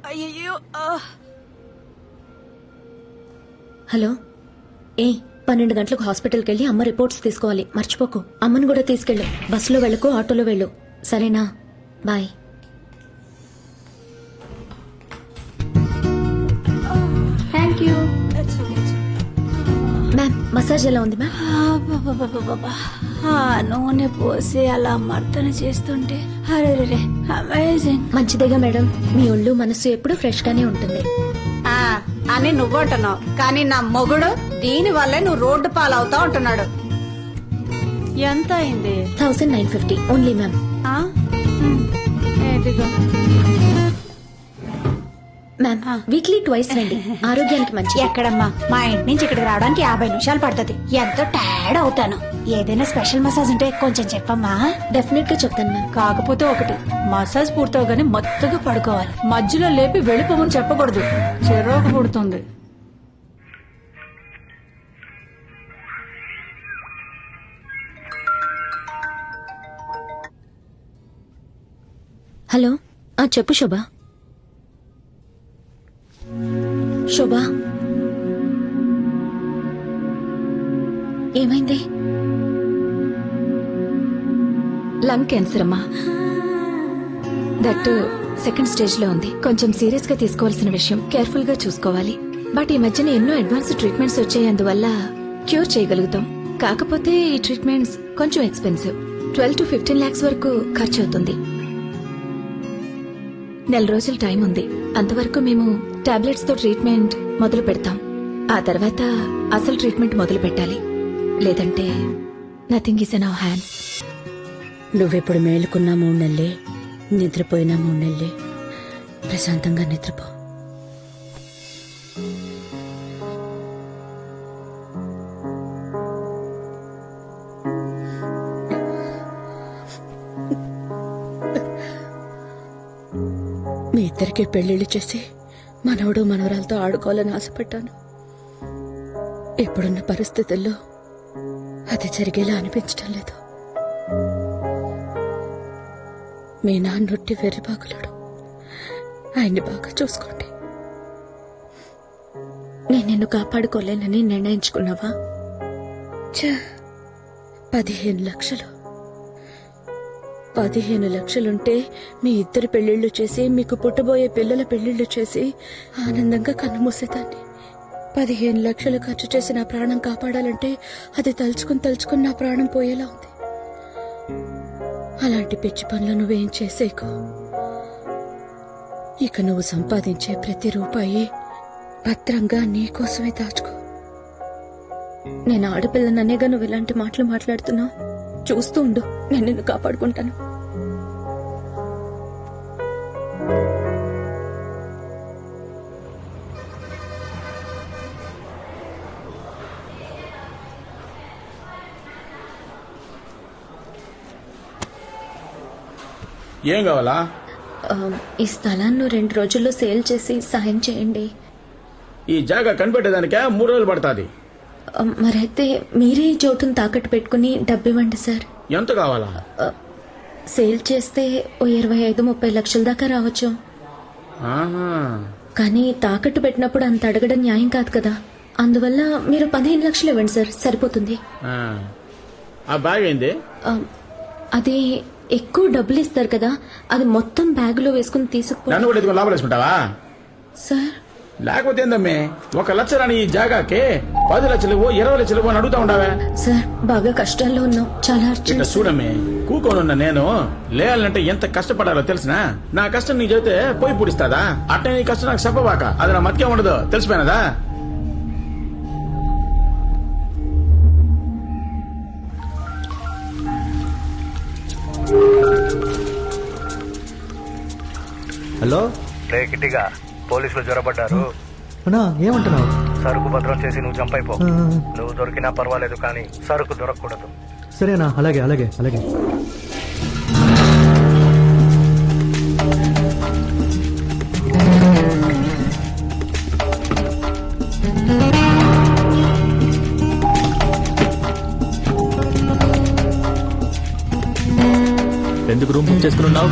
అయ్యో. హలో 12 గంటలకు హాస్పిటల్కి వెళ్ళి అమ్మ రిపోర్ట్స్ తీసుకోవాలి. మర్చిపోకు. అమ్మను కూడా తీసుకెళ్ళు. బస్సులో వెళ్ళకు, ఆటోలో వెళ్ళు. సరేనా? Bye. Thank you. Ma'am, massage ఎలా ఉంది మ్యామ్? నూనె పోసి అలా మర్దన చేస్తుంటే అరే అమేజింగ్. మంచిదేగా మేడం. మీ ఒళ్ళు మనసు ఎప్పుడు ఫ్రెష్ గానే ఉంటుంది అని నువ్వంటున్నావు, కానీ నా మొగుడు దీని వల్లే నువ్వు రోడ్డు పాలవుతా ఉంటున్నాడు. ఎంత అయింది? 1950 only ma'am. Ma'am, weekly twice రండి, ఆరోగ్యానికి మంచి. ఎక్కడమ్మా, మా ఇంటి నుంచి ఇక్కడికి రావడానికి 50 నిమిషాలు పడుతుంది. ఎంతో టైర్డ్ అవుతాను. ఏదైనా స్పెషల్ మసాజ్ ఉంటే కొంచెం చెప్పమ్మా. డెఫినెట్ గా చెప్తాను మ్యామ్. కాకపోతే ఒకటి, మసాజ్ పూర్తవగానే మత్తుగా పడుకోవాలి. మధ్యలో లేపి వెళ్ళిపోమని చెప్పకూడదు, చిరాకు పుడుతుంది. హలో, చెప్పు శోభా. శోభా, ఏమైంది? లంగ్ క్యాన్సర్ అమ్మా. దట్ సెకండ్ స్టేజ్ లో ఉంది. కొంచెం సీరియస్ గా తీసుకోవాల్సిన విషయం. కేర్ఫుల్ గా చూసుకోవాలి. బట్ ఈ మధ్యన ఎన్నో అడ్వాన్స్ ట్రీట్మెంట్స్ వచ్చాయి, అందువల్ల క్యూర్ చేయగలుగుతాం. కాకపోతే ఈ ట్రీట్మెంట్స్ కొంచెం ఎక్స్పెన్సివ్. 12 to 15 lakhs వరకు ఖర్చు అవుతుంది. నెల రోజులు టైం ఉంది. అంతవరకు మేము టాబ్లెట్స్ తో ట్రీట్మెంట్ మొదలు పెడతాం. ఆ తర్వాత అసలు ట్రీట్మెంట్ మొదలు పెట్టాలి. లేదంటే nothing is in our hands. నువ్వెప్పుడు మేలుకున్నా 3 నెలలే, నిద్రపోయినా 3 నెలలే. ప్రశాంతంగా నిద్రపో. మీ ఇద్దరికి పెళ్లిళ్ళు చేసి మనవడు మనవరాలతో ఆడుకోవాలని ఆశపడ్డాను. ఇప్పుడున్న పరిస్థితుల్లో అది జరిగేలా అనిపించటం లేదు. మీ నాన్నొట్టి వెర్రిబాగులుడు. ఆయన్ని బాగా చూసుకోండి. నేను నిన్ను కాపాడుకోలేనని నిర్ణయించుకున్నావా? 15 లక్షలు. 15 లక్షలుంటే మీ ఇద్దరు పెళ్లిళ్లు చేసి, మీకు పుట్టబోయే పిల్లల పెళ్లిళ్లు చేసి ఆనందంగా కన్నుమూసేదాన్ని. 15 లక్షలు ఖర్చు చేసి నా ప్రాణం కాపాడాలంటే అది తలుచుకుని నా ప్రాణం పోయేలా ఉంది. అలాంటి పిచ్చి పనులు నువ్వేం చేసేకో. ఇక నువ్వు సంపాదించే ప్రతి రూపాయి భద్రంగా నీకోసమే దాచుకో. నేను ఆడపిల్లననేగా నువ్వు ఇలాంటి మాటలు మాట్లాడుతున్నావు. చూస్తూ ఉండు, నేను నిన్ను కాపాడుకుంటాను. ఏం కావాలా? ఈ స్థలాన్ని 2 రోజుల్లో సేల్ చేసి సాయం చేయండి. ఈ జాగా కనిపెట్టేదానికే 3 రోజులు పడుతుంది. మరైతే మీరే ఈ చోటును తాకట్టు పెట్టుకుని డబ్బివ్వండి సార్. ఎంత కావాలా? సేల్ చేస్తే 25-30 లక్షల దాకా రావచ్చు. కానీ తాకట్టు పెట్టినప్పుడు అంత అడగడం న్యాయం కాదు కదా. అందువల్ల మీరు 15 లక్షలు ఇవ్వండి సార్, సరిపోతుంది. ఆ బ్యాగ్ ఏంది? అది ఎక్కువ డబ్బులు ఇస్తారు కదా, అది మొత్తం బ్యాగులో వేసుకుని తీసుకుని లాభం వేసుకుంటావా సార్? లేకపోతే ఏందమ్మే, 1 లక్ష రాని ఈ జాగాకి 10 లక్షలు 20 లక్షలు అని అడుగుతా ఉండవే. సార్, బాగా కష్టాల్లో ఉన్నాం. చాలా ఇట్లా చూడమ్మే, కూకోనున్నా నేను లేయాలంటే ఎంత కష్టపడాలో తెలిసినా? నా కష్టం నీ చెబితే పోయి పూడిస్తాదా? అట్టే నీ కష్టం నాకు చెప్పవాక, అది నా మతికే ఉండదు. తెలిసిపోయినదా? హలో రే కిట్టిగా, పోలీసులు జ్వరపడ్డారు. ఏమంటున్నావు? సరుకు భద్రం చేసి నువ్వు చంపైపో. నువ్వు దొరికినా పర్వాలేదు, కానీ సరుకు దొరకకూడదు. సరేనా? అలాగే అలాగే అలాగే. ఎందుకు రూమ్ బుక్ చేసుకున్నావు?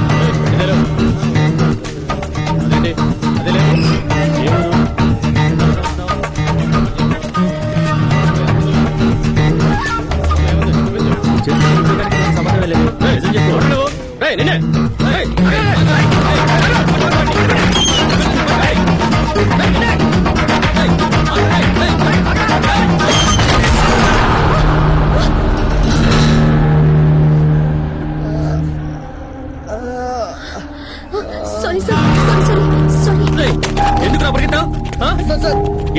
సారీ సార్ సారీ ఎందుకు పరిగెత్తావు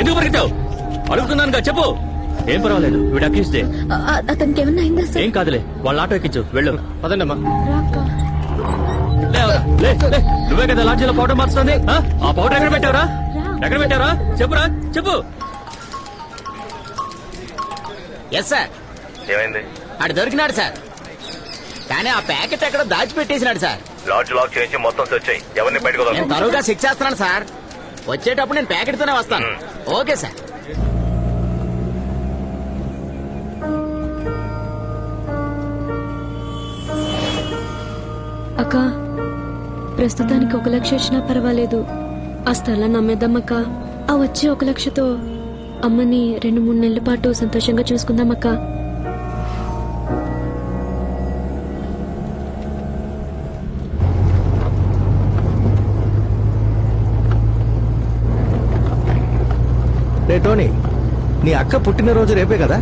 ఎందుకు పరిగెత్తావు అడుగుతున్నానుగా చెప్పు. ఏం పర్వాలేదు, వీడు అక్యూస్డే. అతనికి ఏమన్నా అయిందా సార్? ఏం కాదులే, వాళ్ళ ఆటో ఎక్కించు, వెళ్ళు. పదండమ్మా. నువ్వే కదా లాడ్జీలో పౌడర్ మార్చుతుంది. ఆ పౌడర్ ఎక్కడ పెట్టావురా? ఎక్కడ పెట్టావురా? చెప్పురా, చెప్పు. ఎస్ సార్, ఏమైంది? ఆడు దొరికినాడు సార్, కానీ ఆ ప్యాకెట్ ఎక్కడో దాచిపెట్టేసినాడు సార్. లాడ్జ్ లాక్ చేయించి మొత్తం సెర్చ్ చేయి. ఎవరిని బయటకు నేను వదలకు. తరువుగా శిక్ష చేస్తున్నాను సార్. వచ్చేటప్పుడు నేను ప్యాకెట్ తోనే వస్తాను. Okay sir. అక్క, ప్రస్తుతానికి 1 లక్ష ఇచ్చినా పర్వాలేదు. ఆ స్థలాన్ని అమ్మేద్దామక్క. ఆ వచ్చే 1 లక్షతో అమ్మని 2-3 నెలల పాటు సంతోషంగా చూసుకుందామక్క. రే టోనీ, నీ అక్క పుట్టినరోజు రేపే కదా,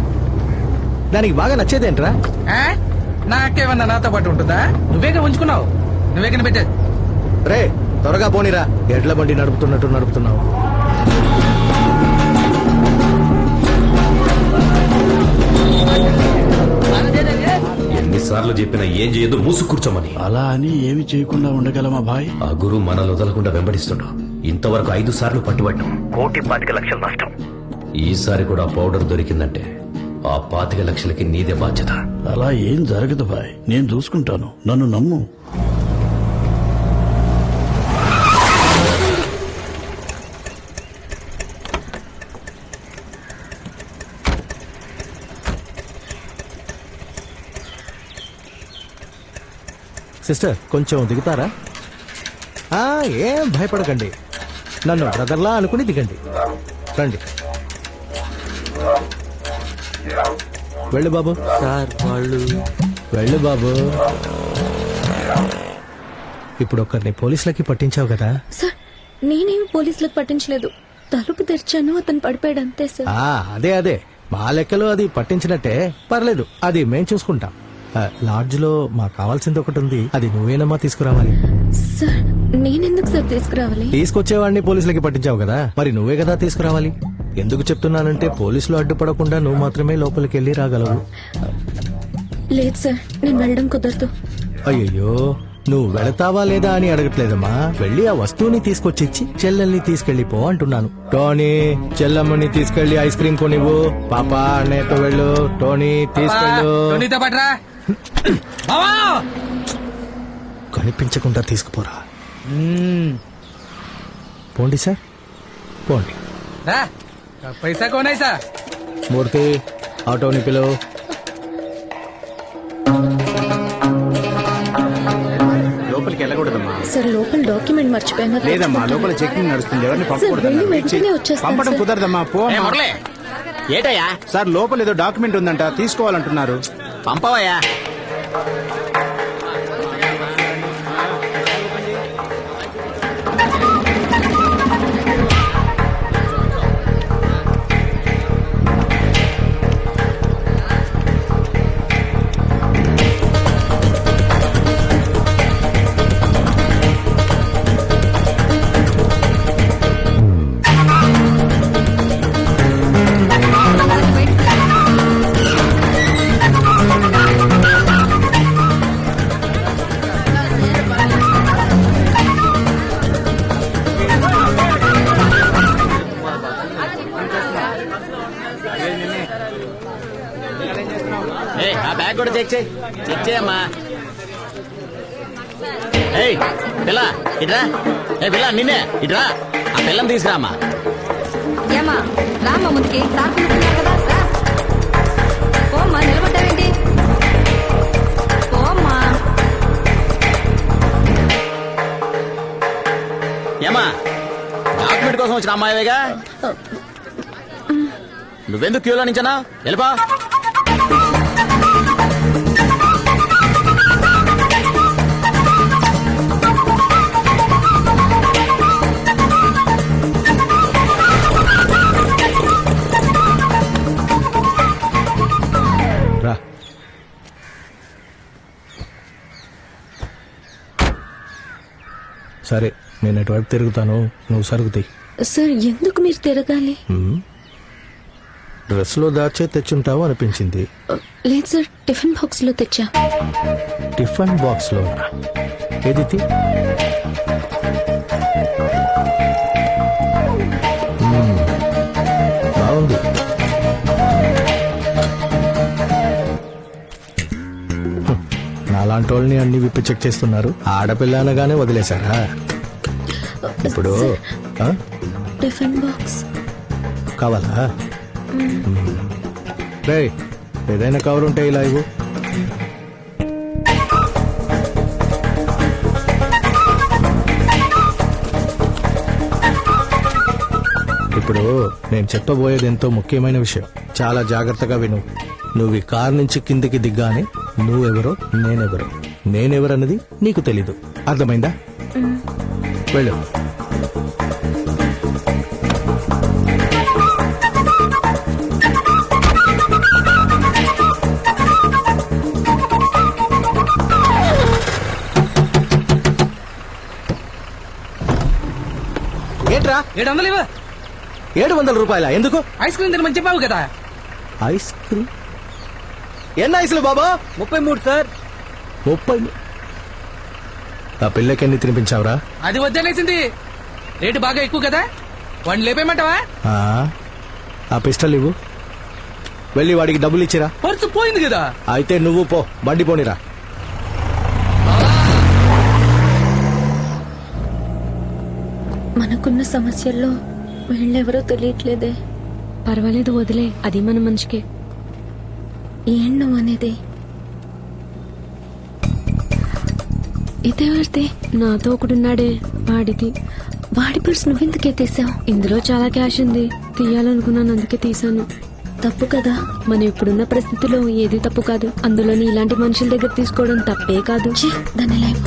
దానికి బాగా నచ్చేదేంట్రా? నాకేమన్నా నాతో పాటు ఉంటుందా? నువ్వేగా ఉంచుకున్నావు, నువ్వేగా పెట్టే. రే త్వరగా పోనీరా, ఎడ్ల బండి నడుపుతున్నట్టు నడుపుతున్నావు. ఎన్నిసార్లు చెప్పినా ఏం చేయదు, మూసు కూర్చోమని. అలా అని ఏమి చేయకుండా ఉండగలమా భాయ్? ఆ గురు మనల్ని వదలకుండా వెంబడిస్తుండు. ఇంతవరకు 5 సార్లు పట్టుబట్టాం. 1,25,00,000 నష్టం. ఈసారి కూడా పౌడర్ దొరికిందంటే ఆ 25 లక్షలకి నీదే బాధ్యత. అలా ఏం జరగదు భాయ్, నేను చూసుకుంటాను, నన్ను నమ్ము. సిస్టర్ కొంచెం దిగుతారా? ఏం భయపడకండి, నన్ను బ్రదర్లా అనుకుని దిగండి. రండి, వెళ్ళు బాబు. సార్ వాళ్ళు వెళ్ళు బాబు. ఇప్పుడు ఒకరిని పోలీసులకి పట్టించావు కదా? సార్, నేనేం పోలీసులకు పట్టించలేదు. తలుపు తెరిచాను, అతను పడిపోయాడు అంతే సార్. అదే మా లెక్కలో అది పట్టించినట్టే. పర్లేదు, అది మేం చూసుకుంటాం. లాడ్జ్ లో మాకు కావాల్సింది ఒకటి ఉంది, అది నువ్వేనమ్మా తీసుకురావాలి. సార్, నేనెందుకు సార్ తీసుకురావాలి? తీసుకొచ్చేవాడిని పోలీసులకి పట్టించావు కదా, మరి నువ్వే కదా తీసుకురావాలి. ఎందుకు చెప్తున్నానంటే పోలీసులు అడ్డుపడకుండా నువ్వు మాత్రమే లోపలికి వెళ్ళి రాగలవు. లేదు సార్, నేను వెళ్ళడం కుదరదు. అయ్యయ్యో, నువ్వు వెళతావా లేదా అని అడగట్లేదమ్మా. వెళ్ళి ఆ వస్తువుని తీసుకొచ్చిచ్చి చెల్లెల్ని తీసుకెళ్లిపో అంటున్నాను. టోనీ, చెల్లమ్మని తీసుకెళ్లి ఐస్ క్రీమ్ కొనివ్వు. పాపా అన్నయ్యతో వెళ్ళు. టోనీ తీసుకెళ్ళు. నీతో పట్రా బావా. కనిపించకుండా తీసుకుపోరా. పోండి సార్, పోండి. రా, పైసా కోనాయి సార్. మూర్తి, ఆటోని పిలువు. లోపలికి వెళ్ళకూడదమ్మా. సార్, లోపల డాక్యుమెంట్ మర్చిపోయాను. లేదమ్మా, లోపల చెకింగ్ నడుస్తుంది, ఎవరిని సార్, వెళ్ళి వెంటనే వచ్చేస్తాను పంపడం సార్. కుదరదమ్మా. పో ఏ మురళి, ఏటయ్యా? సార్, లోపల ఏదో డాక్యుమెంట్ ఉందంట, తీసుకోవాలంటున్నారు. పంపవయ్యా. ఆ బ్యాగ్ కూడా చెక్ చేయమ్మా. ఏయ్ పిల్ల, ఇట్రా. ఏ పిల్ల, నిన్నే ఇట్రా. ఆ పిల్లని తీసుకురామ్మా. ఏమా రామ్మా, ముందుకి తాకుతున్నారు కదా, రా. పోమ్మా, నిలబడ్డావేంటి? పోమ్మా. ఏమా, డాక్యుమెంట్ కోసం వచ్చిన అమ్మాయివేగా, నువ్వెందుకు క్యూలో నించనా? వెళ్ళిపో. రా. సరే నేను ఎటువైపు తిరుగుతాను, నువ్వు సరుగుతాయి. సార్ ఎందుకు మీరు తిరగాలి? డ్రెస్ లో దాచే తెచ్చుంటావు అనిపించింది. లేదు సార్, టిఫిన్ బాక్స్ లో తెచ్చా. టిఫిన్ బాక్స్ లో ఏది తీ? బాగుంది. నాలాంటి వాళ్ళని అన్ని విప్పి చెక్ చేస్తున్నారు. ఆడపిల్ల అనగానే వదిలేశారా? ఇప్పుడు ఆ? టిఫిన్ బాక్స్ కావాలా? రేయ్, ఏదైనా కవర్ ఉంటే ఇలా ఇవ్వు. ఇప్పుడు నేను చెప్పబోయేది ఎంతో ముఖ్యమైన విషయం. చాలా జాగ్రత్తగా విను. నువ్వు ఈ కార్ నుంచి కిందికి దిగ్గానే నువ్వెవరో నేనెవరో, నేనెవరన్నది నీకు తెలీదు. అర్థమైందా? వెళ్ళు. ఏంట్రా 700 ఇవ్వ. 700 రూపాయల? ఎందుకు? ఐస్ క్రీమ్ తినమని చెప్పావు కదా. Ice cream? ఎన్ని ఐసులు బాబా? 33 సార్. 30. ఆ పిల్లకి ఎన్ని తినిపించావురా? అది వద్దనేసింది. రేటు బాగా ఎక్కువ కదా, వాడిని లేపేయమంటావా? ఆ పిస్టల్ ఇవ్వు. వెళ్ళి వాడికి డబ్బులు ఇచ్చిరా. పర్సు పోయింది కదా. అయితే నువ్వు పో, బండి పోనిరా. మనకున్న సమస్యల్లో వీళ్ళెవరో తెలియట్లేదే. పర్వాలేదు, వదిలే, అది మన మనిషికే. ఏం నువ్వు అనేది? ఇదెవరిది? నాతో ఒకడున్నాడే, వాడిది. వాడి పర్స్ నువ్వెందుకే తీసావు? ఇందులో చాలా క్యాష్ ఉంది, తీయాలనుకున్నాను, అందుకే తీసాను. తప్పు కదా. మనం ఇప్పుడున్న పరిస్థితిలో ఏది తప్పు కాదు, అందులోని ఇలాంటి మనుషుల దగ్గర తీసుకోవడం తప్పే కాదు. ఛీ, దాన్ని లేవు.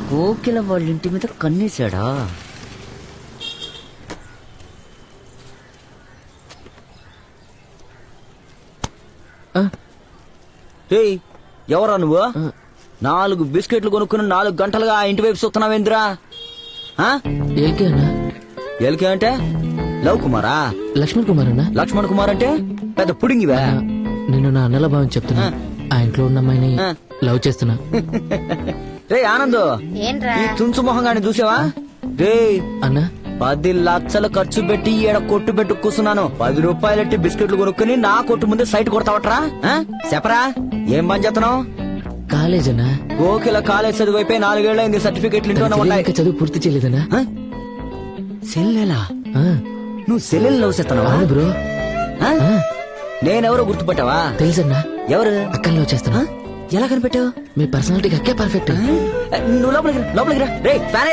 కోకిల వాళ్ళ ఇంటి మీద కన్నేశాడా? రేయ్, ఎవరా నువ్వు? 4 బిస్కెట్లు కొనుక్కుని 4 గంటలుగా ఆ ఇంటి వైపు చూస్తున్నావేంద్రా? ఎల్కే అంటే లవ్ కుమారా? లక్ష్మణ్ కుమార్ అన్నా. లక్ష్మణ్ కుమార్ అంటే పెద్ద పుడింగివా? నేను నా అన్నల భావం చెప్తున్నా. ఆ ఇంట్లో ఉన్న అమ్మాయిని లవ్ చేస్తున్నా. రే ఆనంద్, ఈ తుంచు మొహంగాని చూసావా? రే అన్నా, 10 లక్షలు ఖర్చు పెట్టి ఈడ కొట్టు పెట్టు కూర్చున్నాను. 10 రూపాయలెట్టి బిస్కెట్లు కొనుక్కుని నా కొట్టు ముందే సైట్ కొడతావట్రా? చెప్పరా, ఏం పని చేస్తున్నావు? కాలేజ్ అన్నా. కోకిల కాలేజ్ చదువు అయిపోయి 4 ఏళ్ళైంది, సర్టిఫికెట్లు ఇంట్లోనే ఉన్నాయి. ఇంకా చదువు పూర్తి చేయలేదన్నా. సెల్లెలా? నువ్వు సెల్లెలు లవ్ చేస్తున్నావా? అవును బ్రో. నేనెవరో గుర్తుపట్టావా? తెలుసన్నా. ఎవరు? అక్కని లవ్ చేస్తున్నా. ఎలా కనిపెట్టావు? మీ పర్సనాలిటీకి అక్కే పర్ఫెక్ట్. నువ్వు లోపలికి రా. రే ఫ్యాన్